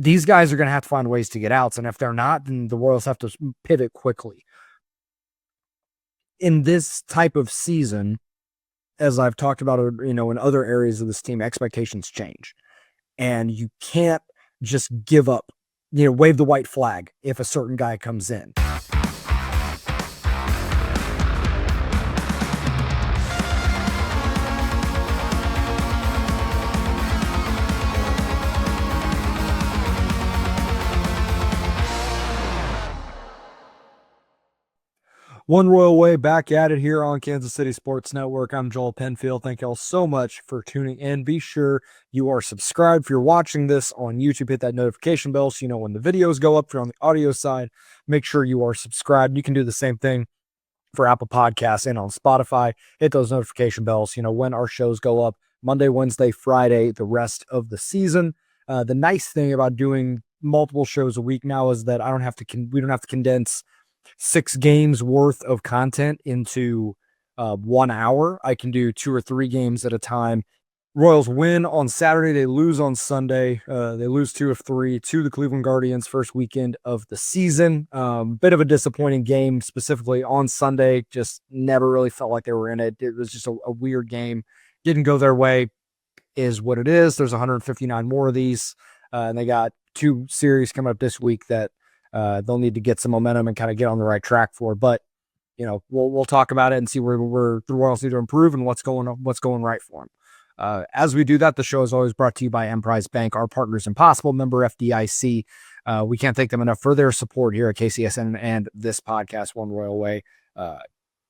these guys are going to have to find ways to get outs. And if they're not, then the Royals have to pivot quickly. In this type of season, as I've talked about, in other areas of this team, expectations change. And you can't just give up, wave the white flag if a certain guy comes in. One Royal Way back at it here on Kansas City Sports Network. I'm Joel Penfield. Thank y'all so much for tuning in. Be sure you are subscribed. If you're watching this on YouTube, hit that notification bell so you know when the videos go up. If you're on the audio side, make sure you are subscribed. You can do the same thing for Apple Podcasts and on Spotify. Hit those notification bells, when our shows go up Monday, Wednesday, Friday, the rest of the season. The nice thing about doing multiple shows a week now is that we don't have to condense 6 games worth of content into 1 hour. I can do 2 or 3 games at a time. Royals win on Saturday. They lose on Sunday. They lose 2 of 3 to the Cleveland Guardians first weekend of the season. Bit of a disappointing game, specifically on Sunday. Just never really felt like they were in it. It was just a weird game. Didn't go their way, is what it is. There's 159 more of these. And they got 2 series coming up this week that they'll need to get some momentum and kind of get on the right track for. But we'll talk about it and see where the Royals need to improve and what's going right for them. As we do that, the show is always brought to you by Emprise Bank, our partners in Possible, member FDIC. We can't thank them enough for their support here at KCSN and this podcast, One Royal Way.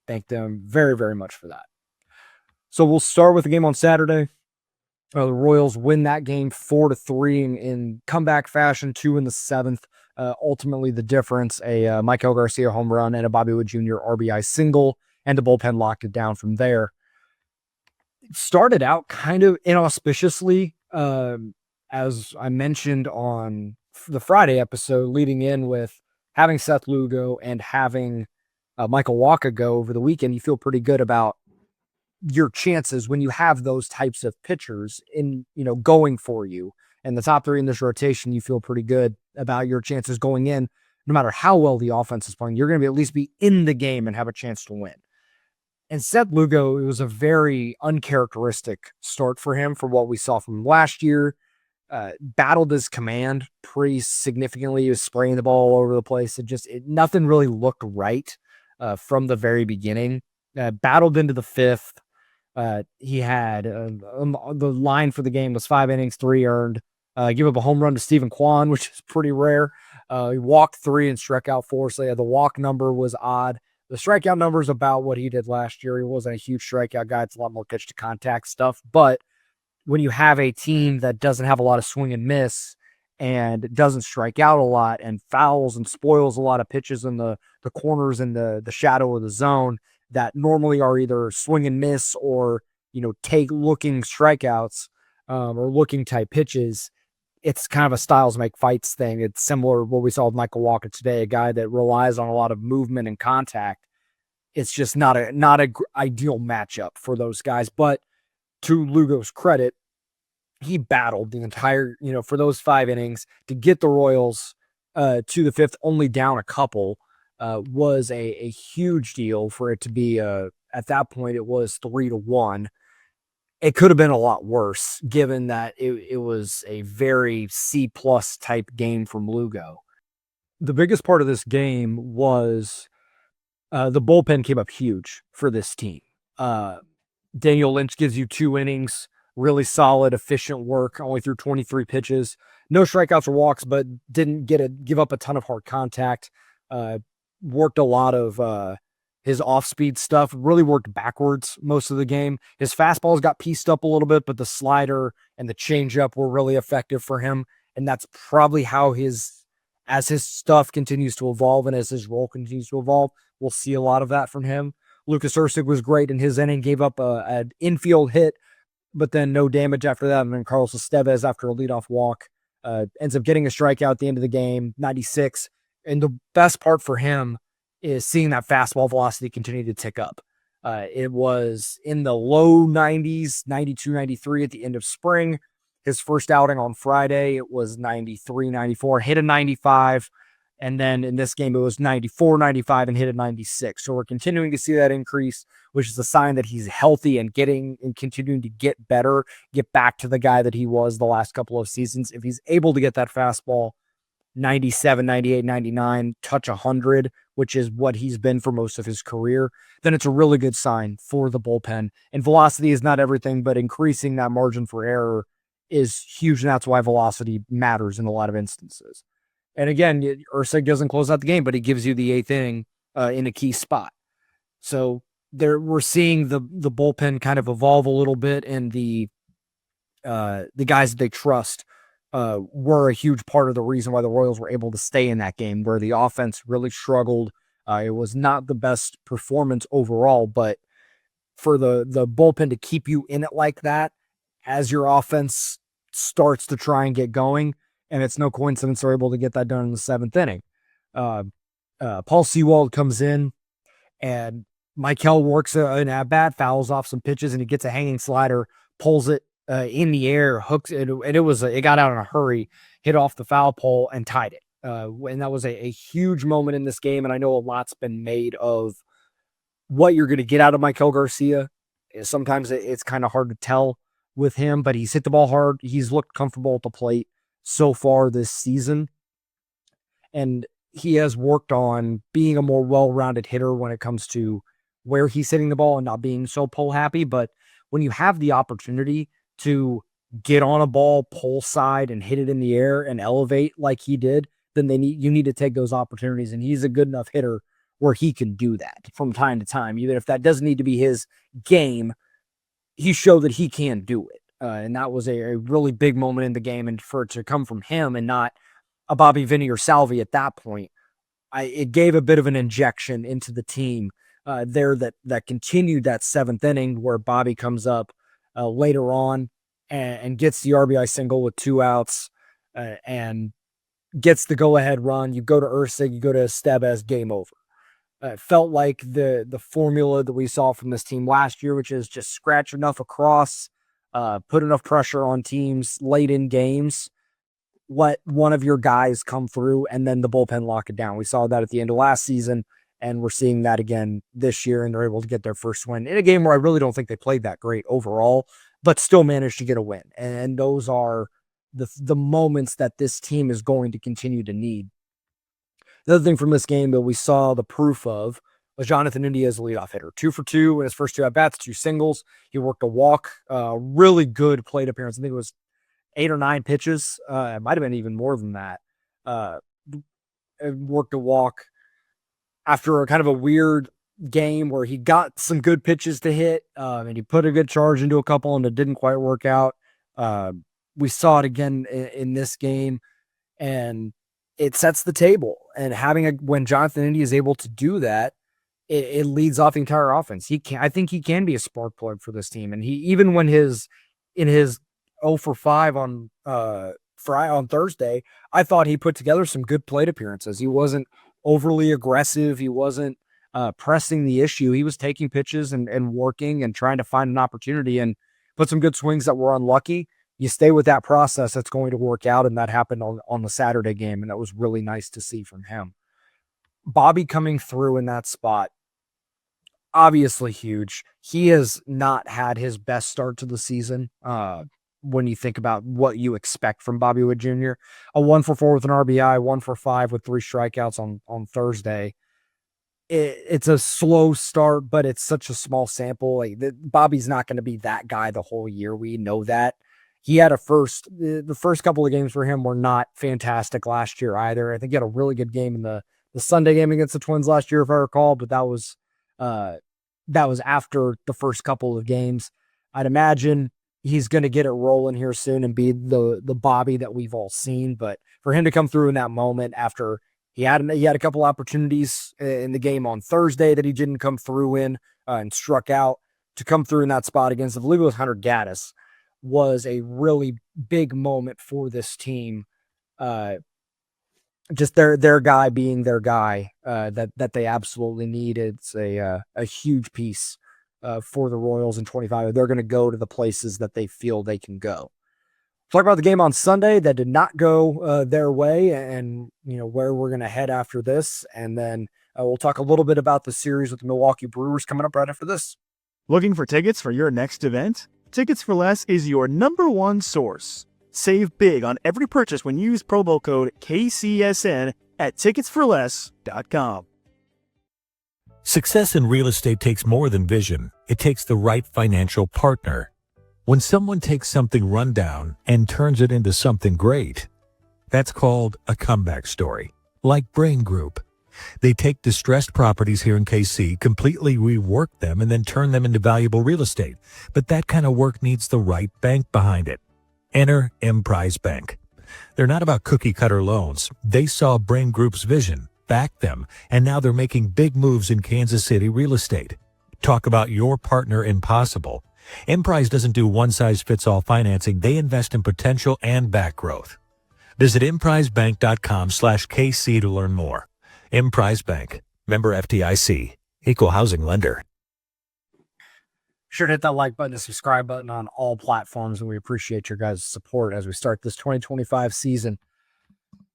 Thank them very, very much for that. So we'll start with the game on Saturday. The Royals win that game 4-3 in comeback fashion, 2 in the 7th. Ultimately, the difference, a Michael Garcia home run and a Bobby Witt Jr. RBI single, and the bullpen locked it down from there. It started out kind of inauspiciously, as I mentioned on the Friday episode, leading in with having Seth Lugo and having Michael Wacha go over the weekend. You feel pretty good about your chances when you have those types of pitchers in, going for you. And the top 3 in this rotation, you feel pretty good about your chances going in. No matter how well the offense is playing, you're going to at least be in the game and have a chance to win. And Seth Lugo, it was a very uncharacteristic start for him from what we saw from last year. Battled his command pretty significantly. He was spraying the ball all over the place. Nothing really looked right from the very beginning. Battled into the 5th. He had the line for the game was 5 innings, 3 earned. Give up a home run to Stephen Kwan, which is pretty rare. He walked 3 and struck out 4. So the walk number was odd. The strikeout number is about what he did last year. He wasn't a huge strikeout guy. It's a lot more pitch to contact stuff. But when you have a team that doesn't have a lot of swing and miss and doesn't strike out a lot and fouls and spoils a lot of pitches in the corners and the shadow of the zone that normally are either swing and miss or, take looking strikeouts or looking type pitches, it's kind of a styles make fights thing. It's similar to what we saw with Michael Wacha today, a guy that relies on a lot of movement and contact. It's just not a ideal matchup for those guys. But to Lugo's credit, he battled the entire, for those 5 innings to get the Royals to the 5th, only down a couple. Was a huge deal for it to be at that point it was 3-1. It could have been a lot worse given that it was a very C+ type game from Lugo. The biggest part of this game was the bullpen came up huge for this team. Daniel Lynch gives you 2 innings, really solid, efficient work, only threw 23 pitches, no strikeouts or walks, but didn't give up a ton of hard contact. Worked a lot of his off-speed stuff, really worked backwards most of the game. His fastballs got pieced up a little bit, but the slider and the changeup were really effective for him. And that's probably how as his stuff continues to evolve and as his role continues to evolve, we'll see a lot of that from him. Lucas Erceg was great in his inning, gave up an infield hit, but then no damage after that. And then Carlos Estevez, after a leadoff walk, ends up getting a strikeout at the end of the game, 96. And the best part for him is seeing that fastball velocity continue to tick up. It was in the low 90s, 92, 93 at the end of spring. His first outing on Friday, it was 93, 94, hit a 95. And then in this game, it was 94, 95, and hit a 96. So we're continuing to see that increase, which is a sign that he's healthy and continuing to get better, get back to the guy that he was the last couple of seasons. If he's able to get that fastball 97, 98, 99, touch 100, which is what he's been for most of his career, then it's a really good sign for the bullpen. And velocity is not everything, but increasing that margin for error is huge, and that's why velocity matters in a lot of instances. And again, Ursig doesn't close out the game, but he gives you the eighth inning in a key spot. So we're seeing the bullpen kind of evolve a little bit, and the guys that they trust were a huge part of the reason why the Royals were able to stay in that game, where the offense really struggled. It was not the best performance overall, but for the bullpen to keep you in it like that as your offense starts to try and get going, and it's no coincidence they're able to get that done in the seventh inning. Paul Sewald comes in, and Michael works an at-bat, fouls off some pitches, and he gets a hanging slider, pulls it in the air, hooks it, and it got out in a hurry, hit off the foul pole, and tied it. And that was a huge moment in this game, and I know a lot's been made of what you're going to get out of Michael Garcia. Sometimes it's kind of hard to tell with him, but he's hit the ball hard. He's looked comfortable at the plate so far this season, and he has worked on being a more well-rounded hitter when it comes to where he's hitting the ball and not being so pull happy. But when you have the opportunity to get on a ball, pull side, and hit it in the air and elevate like he did, then you need to take those opportunities. And he's a good enough hitter where he can do that from time to time. Even if that doesn't need to be his game, he showed that he can do it. And that was a really big moment in the game. And for it to come from him and not a Bobby Vinny or Salvi at that point, it gave a bit of an injection into the team there that continued that seventh inning, where Bobby comes up later on and gets the RBI single with 2 outs and gets the go-ahead run. You go to Ursig, you go to Estevez, game over. It felt like the formula that we saw from this team last year, which is just scratch enough across, put enough pressure on teams late in games, let one of your guys come through, and then the bullpen lock it down. We saw that at the end of last season, and we're seeing that again this year, and they're able to get their first win in a game where I really don't think they played that great overall, but still managed to get a win. And those are the moments that this team is going to continue to need. The other thing from this game that we saw the proof of was Jonathan India's the leadoff hitter. 2 for 2 in his first 2 at-bats, 2 singles. He worked a walk, really good plate appearance. I think it was 8 or 9 pitches. It might have been even more than that. Worked a walk after a kind of a weird game where he got some good pitches to hit, and he put a good charge into a couple, and it didn't quite work out. We saw it again in this game, and it sets the table. And when Jonathan India is able to do that, it leads off the entire offense. I think he can be a spark plug for this team. And even when in his 0 for 5 on Thursday, I thought he put together some good plate appearances. He wasn't overly aggressive. He wasn't pressing the issue. He was taking pitches and working and trying to find an opportunity and put some good swings that were unlucky. You stay with that process, that's going to work out, and that happened on the Saturday game, and that was really nice to see from him. Bobby coming through in that spot, obviously huge. He has not had his best start to the season when you think about what you expect from Bobby Witt Jr. A 1 for 4 with an RBI, 1 for 5 with 3 strikeouts on Thursday. It's a slow start, but it's such a small sample. Bobby's not going to be that guy the whole year. We know that. He had the first couple of games for him were not fantastic last year either. I think he had a really good game in the Sunday game against the Twins last year, if I recall, but that was after the first couple of games. I'd imagine he's going to get it rolling here soon and be the Bobby that we've all seen. But for him to come through in that moment after he had a couple opportunities in the game on Thursday that he didn't come through in and struck out, to come through in that spot against, I believe it was Hunter Gaddis, was a really big moment for this team. Just their guy being their guy that they absolutely need. It's a huge piece for the Royals in 25. They're going to go to the places that they feel they can go. Talk about the game on Sunday that did not go their way, and where we're going to head after this, and then we'll talk a little bit about the series with the Milwaukee Brewers coming up right after this. Looking for tickets for your next event? Tickets for Less is your number one source. Save big on every purchase when you use promo code KCSN at ticketsforless.com. Success in real estate takes more than vision. It takes the right financial partner. When someone takes something rundown and turns it into something great, that's called a comeback story. Like Brain Group. They take distressed properties here in KC, completely rework them, and then turn them into valuable real estate. But that kind of work needs the right bank behind it. Enter Emprise Bank. They're not about cookie-cutter loans. They saw Brain Group's vision, backed them, and now they're making big moves in Kansas City real estate. Talk about your partner impossible. Emprise doesn't do one-size-fits-all financing. They invest in potential and back growth. Visit emprisebank.com/KC to learn more. Emprise Bank, member FDIC, equal housing lender. Sure to hit that like button and subscribe button on all platforms, and we appreciate your guys' support as we start this 2025 season.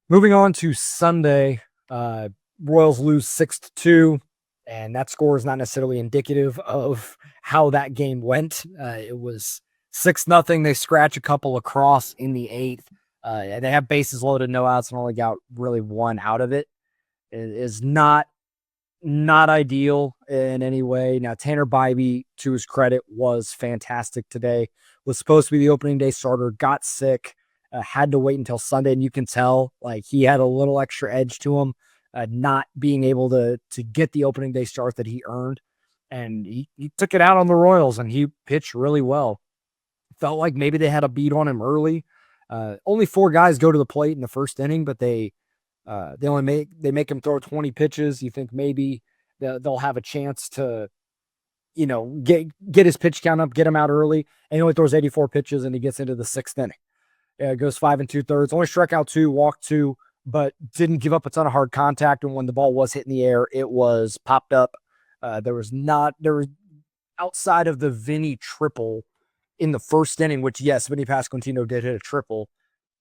Moving on to Sunday, Royals lose 6-2. And that score is not necessarily indicative of how that game went. It was 6-0. They scratch a couple across in the 8th. And they have bases loaded, no outs, and only got really one out of it. It is not ideal in any way. Now, Tanner Bybee, to his credit, was fantastic today. Was supposed to be the opening day starter, got sick, had to wait until Sunday, and you can tell like he had a little extra edge to him. Not being able to get the opening day start that he earned. And he took it out on the Royals, and he pitched really well. Felt like maybe they had a beat on him early. Only 4 guys go to the plate in the first inning, but they make him throw 20 pitches. You think maybe they'll have a chance to, get his pitch count up, get him out early. And he only throws 84 pitches, and he gets into the 6th inning. It goes 5 2/3. Only struck out 2, walked 2. But didn't give up a ton of hard contact. And when the ball was hit in the air, it was popped up. There was outside of the Vinny triple in the first inning, which, yes, Vinny Pasquantino did hit a triple.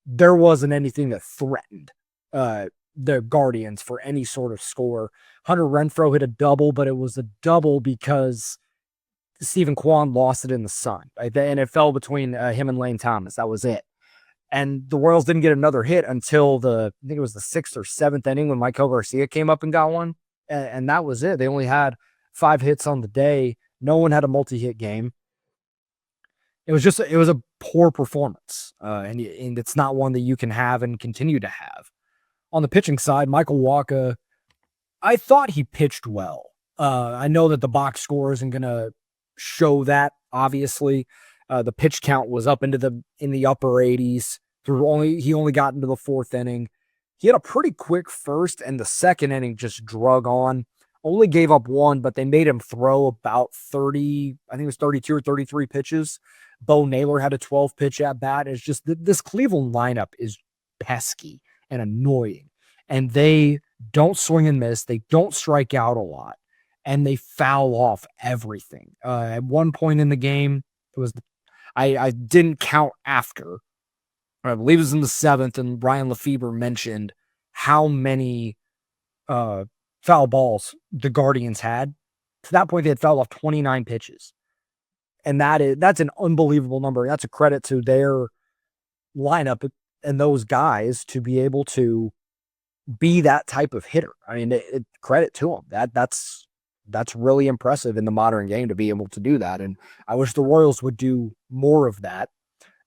There wasn't anything that threatened the Guardians for any sort of score. Hunter Renfroe hit a double, but it was a double because Stephen Kwan lost it in the sun. Right? And it fell between him and Lane Thomas. That was it. And the Royals didn't get another hit until I think it was the 6th or 7th inning when Michael Garcia came up and got one. And that was it. They only had 5 hits on the day. No one had a multi-hit game. It was a poor performance. And it's not one that you can have and continue to have. On the pitching side, Michael Wacha, I thought he pitched well. I know that the box score isn't going to show that, obviously. The pitch count was up in the upper 80s. He only got into the 4th inning. He had a pretty quick first, and the 2nd inning just drug on. Only gave up 1, but they made him throw about 30, I think it was 32 or 33 pitches. Bo Naylor had a 12-pitch at bat. It's just this Cleveland lineup is pesky and annoying, and they don't swing and miss. They don't strike out a lot, and they foul off everything. At one point in the game, it was I didn't count after. I believe it was in the 7th, and Brian Lefebvre mentioned how many foul balls the Guardians had. To that point, they had fouled off 29 pitches. And that's an unbelievable number. That's a credit to their lineup and those guys to be able to be that type of hitter. I mean, credit to them. That's really impressive in the modern game to be able to do that. And I wish the Royals would do more of that.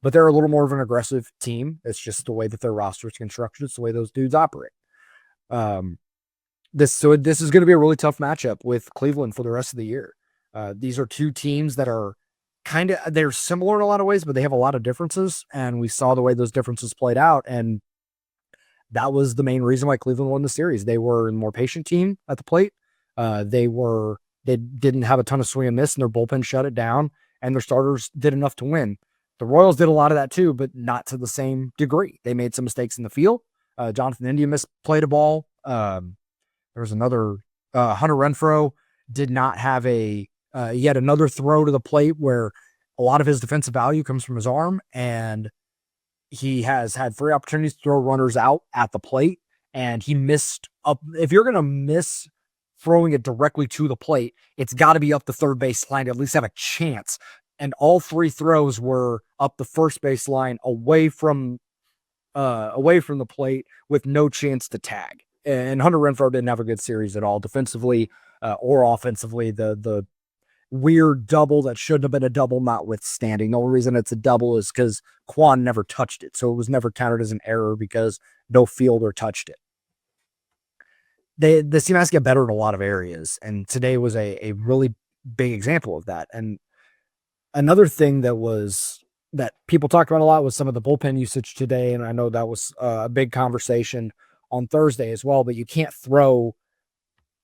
But they're a little more of an aggressive team. It's just the way that their roster is constructed. It's the way those dudes operate. This is going to be a really tough matchup with Cleveland for the rest of the year. These are 2 teams that are they're similar in a lot of ways, but they have a lot of differences. And we saw the way those differences played out. And that was the main reason why Cleveland won the series. They were a more patient team at the plate. They didn't have a ton of swing and miss, and their bullpen shut it down, and their starters did enough to win. The Royals did a lot of that too, but not to the same degree. They made some mistakes in the field. Jonathan India misplayed a ball. There was another Hunter Renfroe did not have he had another throw to the plate where a lot of his defensive value comes from his arm, and He has had 3 opportunities to throw runners out at the plate, and he missed up. If you're going to miss throwing it directly to the plate, it's got to be up the third base line to at least have a chance. And all 3 throws were up the first base line away from the plate with no chance to tag. And Hunter Renfroe didn't have a good series at all, defensively or offensively. The weird double that shouldn't have been a double notwithstanding. The only reason it's a double is because Quan never touched it. So it was never counted as an error because no fielder touched it. This team has to get better in a lot of areas. And today was a really big example of that. And another thing that people talked about a lot was some of the bullpen usage today. And I know that was a big conversation on Thursday as well, but you can't throw,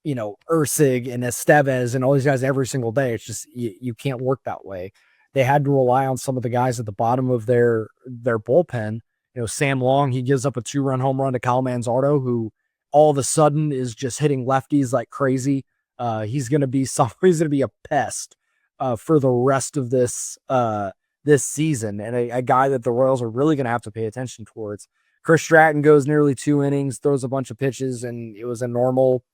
Ursig and Estevez and all these guys every single day. It's just, you can't work that way. They had to rely on some of the guys at the bottom of their bullpen. Sam Long, he gives up a 2-run home run to Kyle Manzardo, who all of a sudden is just hitting lefties like crazy. He's going to be a pest for the rest of this season, and a guy that the Royals are really going to have to pay attention towards. Chris Stratton goes nearly 2 innings, throws a bunch of pitches, and it was a normal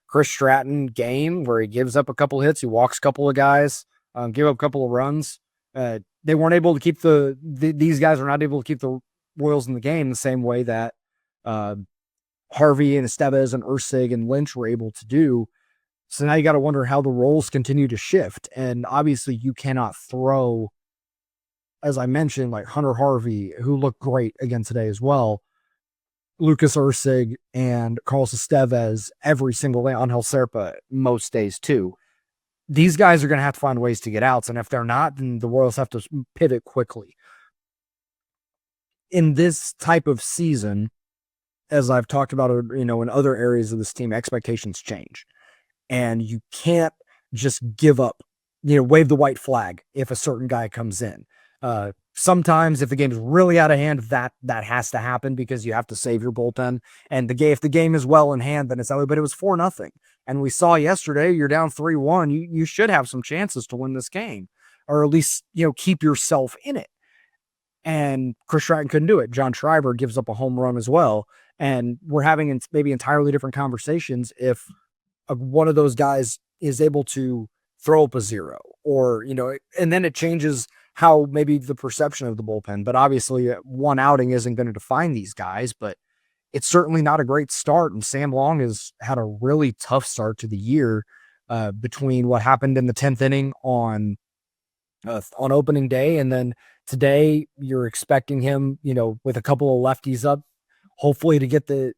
Chris Stratton game where he gives up a couple hits, he walks a couple of guys, give up a couple of runs. They weren't able to keep these guys are not able to keep the Royals in the game the same way that Harvey and Estevez and Ursig and Lynch were able to do. So now you got to wonder how the roles continue to shift. And obviously you cannot throw, as I mentioned, like Hunter Harvey, who looked great again today as well, Lucas Ursig and Carlos Estevez every single day, on Serpa most days too. These guys are going to have to find ways to get outs. And if they're not, then the Royals have to pivot quickly. In this type of season, as I've talked about, in other areas of this team, expectations change. And you can't just give up, wave the white flag if a certain guy comes in. Sometimes if the game is really out of hand, that has to happen because you have to save your bullpen. And if the game is well in hand, then it's that way. But it was 4-0. And we saw yesterday, you're down 3-1. You should have some chances to win this game, or at least, keep yourself in it. And Chris Stratton couldn't do it. John Schreiber gives up a home run as well. And we're having maybe entirely different conversations if one of those guys is able to throw up a 0, or, and then it changes how maybe the perception of the bullpen. But obviously one outing isn't going to define these guys, but it's certainly not a great start. And Sam Long has had a really tough start to the year between what happened in the 10th inning on opening day. And then today you're expecting him, with a couple of lefties up, hopefully to get to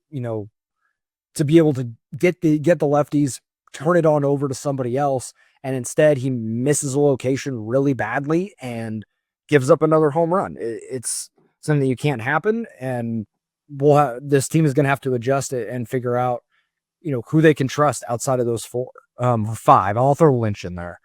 be able to get the lefties, turn it on over to somebody else. And instead he misses a location really badly and gives up another home run. It's something that you can't happen. And this team is going to have to adjust it and figure out, who they can trust outside of those 5. I'll throw Lynch in there,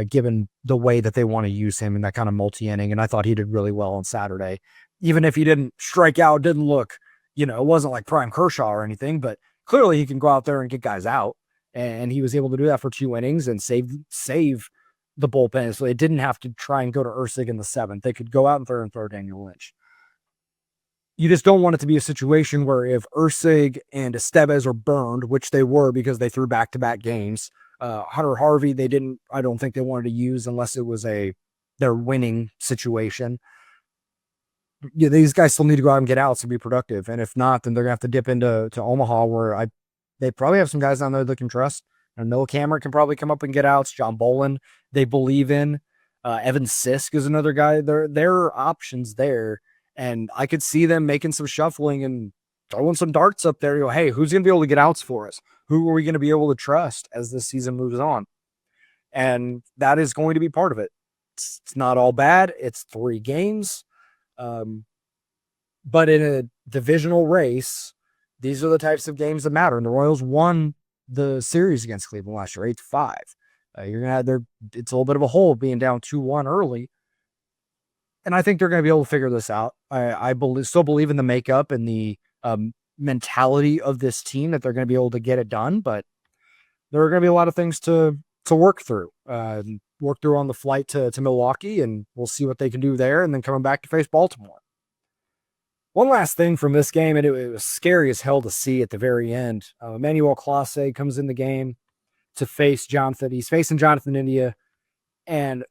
given the way that they want to use him in that kind of multi-inning. And I thought he did really well on Saturday, even if he didn't strike out, didn't look, it wasn't like prime Kershaw or anything, but clearly he can go out there and get guys out. And he was able to do that for 2 innings and save the bullpen. So they didn't have to try and go to Ursig in the 7th. They could go out and throw Daniel Lynch. You just don't want it to be a situation where if Ursig and Estevez are burned, which they were because they threw back-to-back games, Hunter Harvey, I don't think they wanted to use unless it was their winning situation. These guys still need to go out and get outs to be productive. And if not, then they're going to have to dip into Omaha, where they probably have some guys down there they can trust. Noah Cameron can probably come up and get outs. John Bolin, they believe in. Evan Sisk is another guy. There are options there. And I could see them making some shuffling and throwing some darts up there. Hey, who's going to be able to get outs for us? Who are we going to be able to trust as this season moves on? And that is going to be part of it. It's not all bad. It's 3 games. But in a divisional race, these are the types of games that matter. And the Royals won the series against Cleveland last year, 8-5. You're going to have it's a little bit of a hole being down 2-1 early. And I think they're going to be able to figure this out. I still believe in the makeup and the mentality of this team that they're going to be able to get it done. But there are going to be a lot of things to work through. Work through on the flight to Milwaukee, and we'll see what they can do there. And then coming back to face Baltimore. One last thing from this game, and it was scary as hell to see at the very end. Emmanuel Clase comes in the game to face Jonathan. He's facing Jonathan India and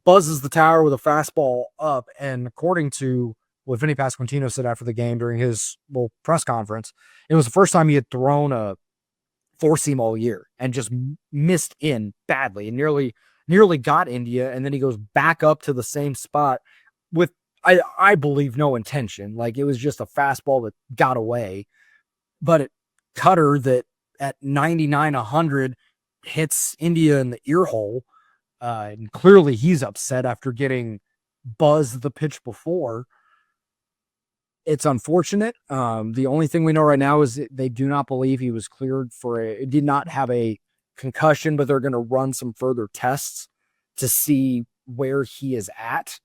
buzzes the tower with a fastball up. And according to what Vinny Pasquantino said after the game during his little press conference, it was the first time he had thrown a four-seam all year and just missed in badly and nearly got India. And then he goes back up to the same spot with, I believe, no intention. Like, it was just a fastball that got away, but it cutter that at 99, 100 hits India in the ear hole. And clearly he's upset after getting buzzed the pitch before. It's unfortunate. The only thing we know right now is they do not believe he was cleared did not have a concussion, but they're going to run some further tests to see where he is at.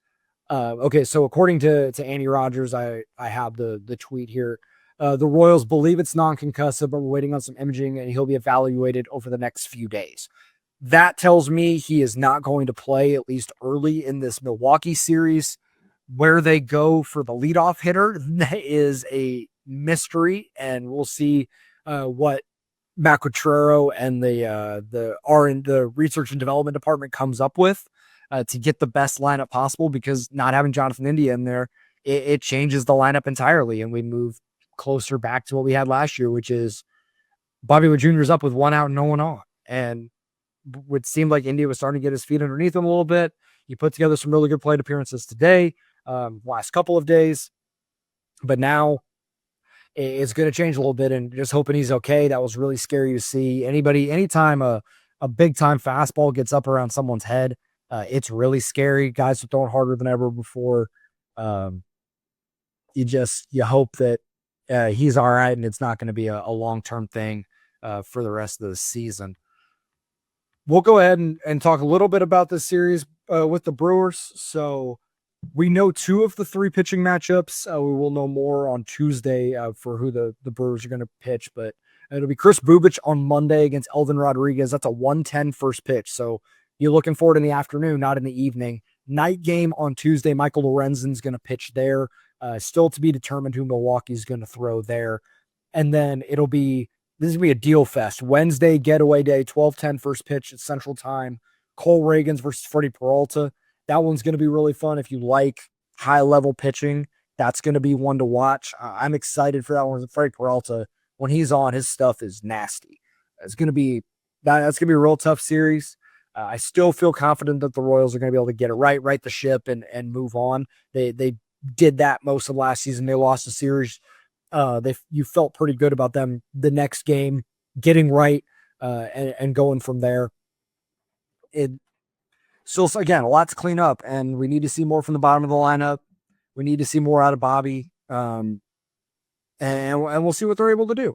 Okay, so according to Andy Rogers, I have the tweet here. The Royals believe it's non-concussive, but we're waiting on some imaging, and he'll be evaluated over the next few days. That tells me he is not going to play, at least early in this Milwaukee series. Where they go for the leadoff hitter is a mystery, and we'll see what Matt Quatrero and the research and development department comes up with to get the best lineup possible, because not having Jonathan India in there, it changes the lineup entirely, and we move closer back to what we had last year, which is Bobby Witt Jr. is up with one out and no one on. And it seemed like India was starting to get his feet underneath him a little bit. He put together some really good plate appearances today, last couple of days, but now it's going to change a little bit, and just hoping he's okay. That was really scary to see. Anytime a big time fastball gets up around someone's head, it's really scary. Guys are throwing harder than ever before. You hope that he's all right, and it's not going to be a long-term thing for the rest of the season. We'll go ahead and talk a little bit about this series with the Brewers. So we know two of the three pitching matchups. We will know more on Tuesday for who the Brewers are going to pitch, but it'll be Chris Bubich on Monday against Elvin Rodriguez. That's a 1:10 first pitch. So you're looking forward in the afternoon, not in the evening. Night game on Tuesday, Michael Lorenzen's going to pitch there. Still to be determined who Milwaukee's going to throw there. And then this is going to be a deal fest. Wednesday, getaway day, 12:10 first pitch at Central Time. Cole Reagans versus Freddie Peralta. That one's going to be really fun. If you like high-level pitching, that's going to be one to watch. I'm excited for that one. Freddie Peralta, when he's on, his stuff is nasty. That's going to be a real tough series. I still feel confident that the Royals are going to be able to get it right the ship, and move on. They did that most of last season. They lost the series. You felt pretty good about them the next game, getting right and going from there. It still, again, a lot to clean up, and we need to see more from the bottom of the lineup. We need to see more out of Bobby, and we'll see what they're able to do.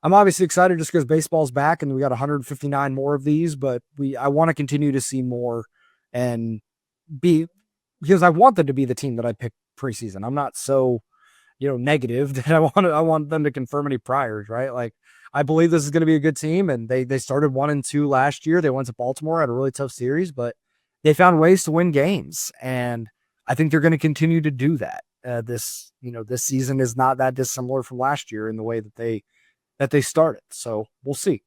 I'm obviously excited just because baseball's back, and we got 159 more of these, but I want to continue to see more and because I want them to be the team that I picked preseason. I'm not so negative that I want them to confirm any priors, right? Like, I believe this is going to be a good team, and they started 1-2 last year. They went to Baltimore, had a really tough series, but they found ways to win games, and I think they're going to continue to do that. This season is not that dissimilar from last year in the way that they started. So we'll see.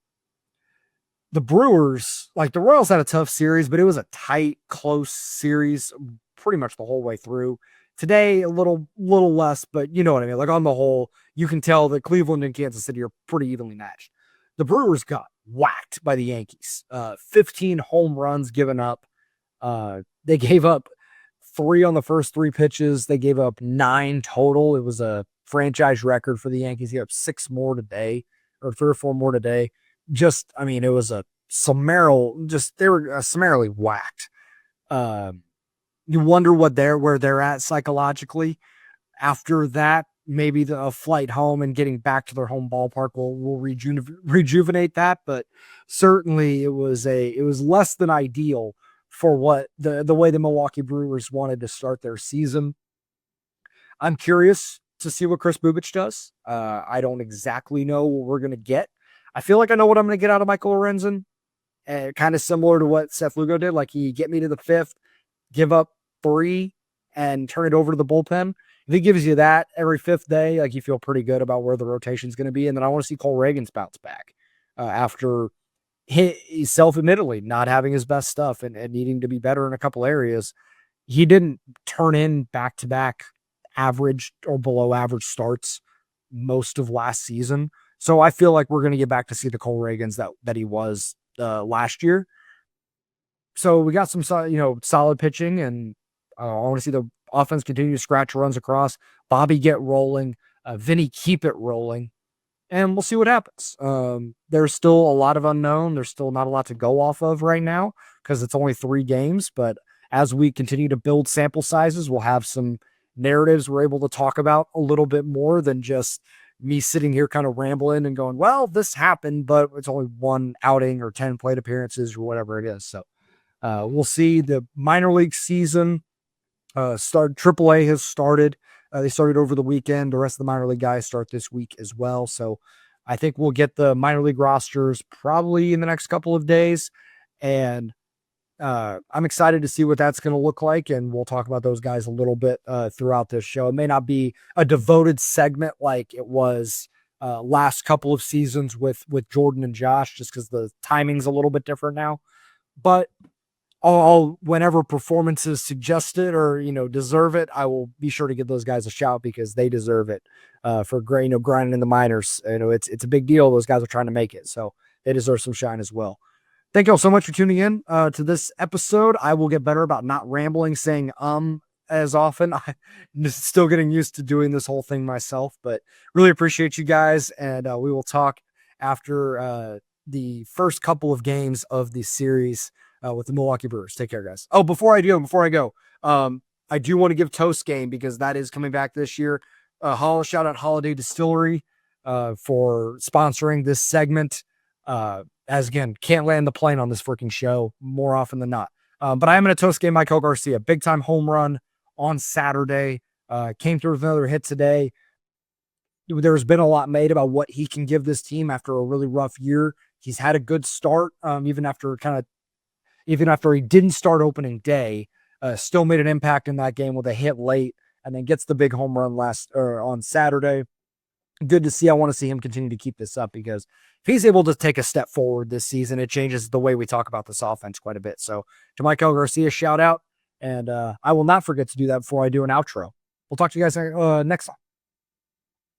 The Brewers, like the Royals, had a tough series, but it was a tight, close series pretty much the whole way through. Today, a little less, but you know what I mean? Like, on the whole, you can tell that Cleveland and Kansas City are pretty evenly matched. The Brewers got whacked by the Yankees. 15 home runs given up. They gave up 3 on the first 3 pitches. They gave up 9 total. It was a franchise record for the Yankees. They gave up 6 more today, or 3 or 4 more today. It was a they were summarily whacked. You wonder where they're at psychologically. After that, maybe a flight home and getting back to their home ballpark will rejuvenate that. But certainly it was less than ideal for what the way the Milwaukee Brewers wanted to start their season. I'm curious to see what Chris Bubich does. I don't exactly know what we're going to get. I feel like I know what I'm going to get out of Michael Lorenzen. Kind of similar to what Seth Lugo did. Like, he get me to the 5th, give up 3, and turn it over to the bullpen. if he gives you that every fifth day, like you feel pretty good about where the rotation is going to be. And then I want to see Cole Reagan's bounce back after he self-admittedly not having his best stuff and needing to be better in a couple areas. He didn't turn in back-to-back average or below average starts most of last season. So I feel like we're going to get back to see the Cole Reagans that he was last year. So we got some, solid pitching, and I want to see the offense continue to scratch runs across. Bobby get rolling. Vinny keep it rolling. And we'll see what happens. There's still a lot of unknown. There's still not a lot to go off of right now because it's only 3 games. But as we continue to build sample sizes, we'll have some narratives we're able to talk about a little bit more than just me sitting here kind of rambling and going, well, this happened, but it's only 1 outing or 10 plate appearances or whatever it is. So we'll see. The minor league season AAA has started. They started over the weekend. The rest of the minor league guys start this week as well. So I think we'll get the minor league rosters probably in the next couple of days. And I'm excited to see what that's going to look like. And we'll talk about those guys a little bit throughout this show. It may not be a devoted segment like it was last couple of seasons with Jordan and Josh, just because the timing's a little bit different now. But I'll whenever performances suggest it or, deserve it, I will be sure to give those guys a shout because they deserve it for grinding in the minors. It's a big deal. Those guys are trying to make it. So they deserve some shine as well. Thank you all so much for tuning in to this episode. I will get better about not rambling, saying as often. I'm still getting used to doing this whole thing myself, but really appreciate you guys. And we will talk after the first couple of games of the series with the Milwaukee Brewers. Take care, guys. Oh, before I go, I do want to give Toast Game because that is coming back this year. Shout out Holiday Distillery for sponsoring this segment. As again, can't land the plane on this freaking show more often than not. But I am going to Toast Game Michael Garcia. Big time home run on Saturday. Came through with another hit today. There's been a lot made about what he can give this team after a really rough year. He's had a good start, even after he didn't start opening day, still made an impact in that game with a hit late and then gets the big home run on Saturday. Good to see. I want to see him continue to keep this up because if he's able to take a step forward this season, it changes the way we talk about this offense quite a bit. So to Michael Garcia, shout out. And I will not forget to do that before I do an outro. We'll talk to you guys next time.